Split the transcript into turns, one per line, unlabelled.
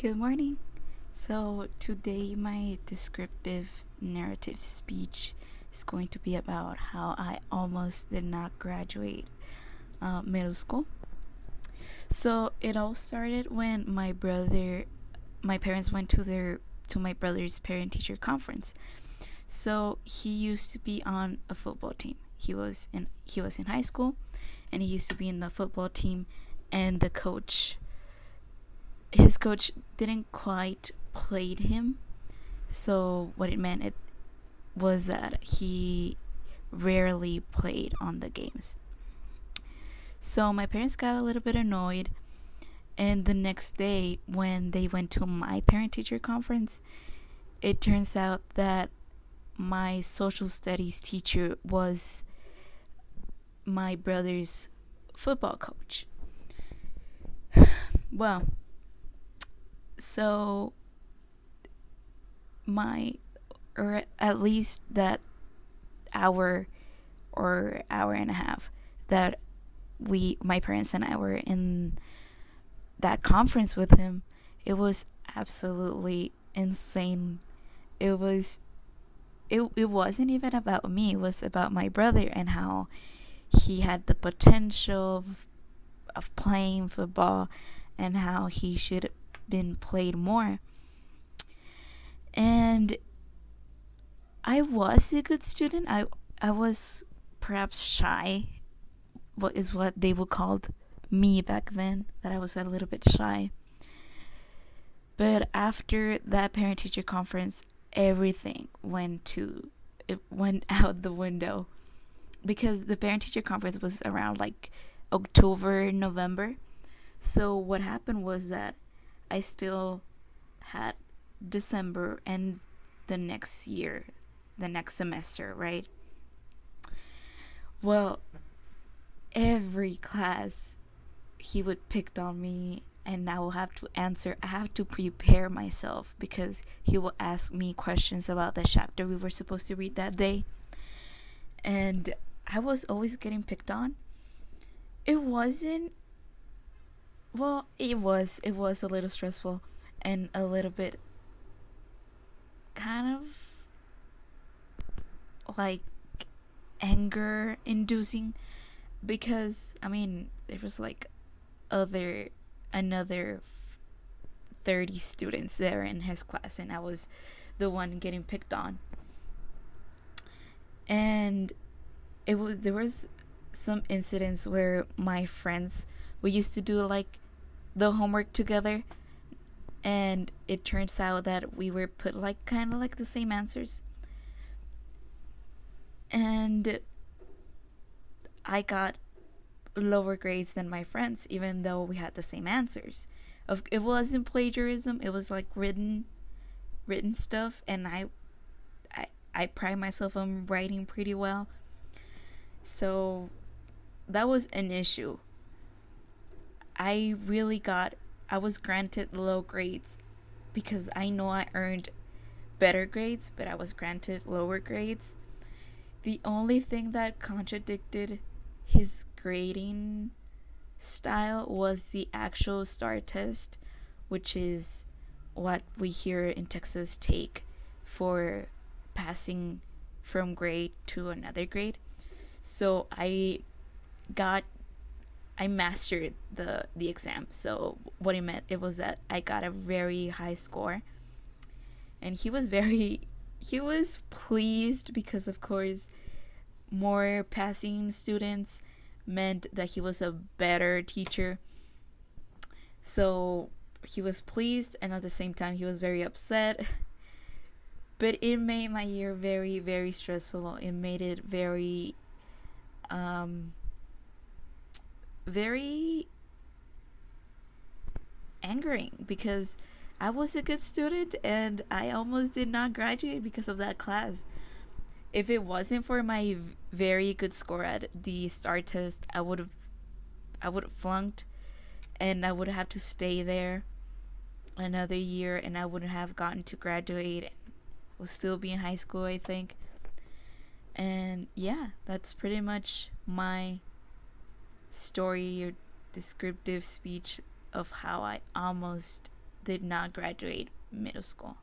Good morning. So, today my descriptive narrative speech is going to be about how I almost did not graduate middle school. So, it all started when my parents went to my brother's parent teacher conference. So, he used to be on a football team. He was in high school and he used to be in the football team, and his coach didn't quite played him. So what it was that he rarely played on the games. So my parents got a little bit annoyed, and the next day when they went to my parent teacher conference, it turns out that my social studies teacher was my brother's football coach. Well, so my or at least that hour or hour and a half that my parents and I were in that conference with him, it was absolutely insane. It was it, it wasn't even about me, it was about my brother and how he had the potential of playing football and how he should have been played more. And I was a good student. I was perhaps shy, what is what they would call me back then, that I was a little bit shy. But after that parent teacher conference, everything it went out the window, because the parent teacher conference was around like October, November. So what happened was that I still had December and the next year, the next semester, right? Well, every class he would pick on me, and I will have to answer. I have to prepare myself because he will ask me questions about the chapter we were supposed to read that day. And I was always getting picked on. It wasn't well, it was a little stressful and a little bit kind of like anger inducing, because I mean there was like other another 30 students there in his class, and I was the one getting picked on. And there was some incidents where my friends, we used to do like the homework together, and it turns out that we were put like kind of like the same answers, and I got lower grades than my friends, even though we had the same answers. It wasn't plagiarism, it was like written stuff, and I pride myself on writing pretty well. So that was an issue. I was granted low grades because I know I earned better grades, but I was granted lower grades. The only thing that contradicted his grading style was the actual STAR test, which is what we here in Texas take for passing from grade to another grade. So got I mastered the exam. So what it meant, it was that I got a very high score, and he was pleased because of course more passing students meant that he was a better teacher. So he was pleased, and at the same time he was very upset. But it made my year very, very stressful. It made it very very angering, because I was a good student and I almost did not graduate because of that class. If it wasn't for my very good score at the STAR test, I would have flunked, and I would have to stay there another year, and I wouldn't have gotten to graduate. Will still be in high school, I think. And yeah, that's pretty much my story or descriptive speech of how I almost did not graduate middle school.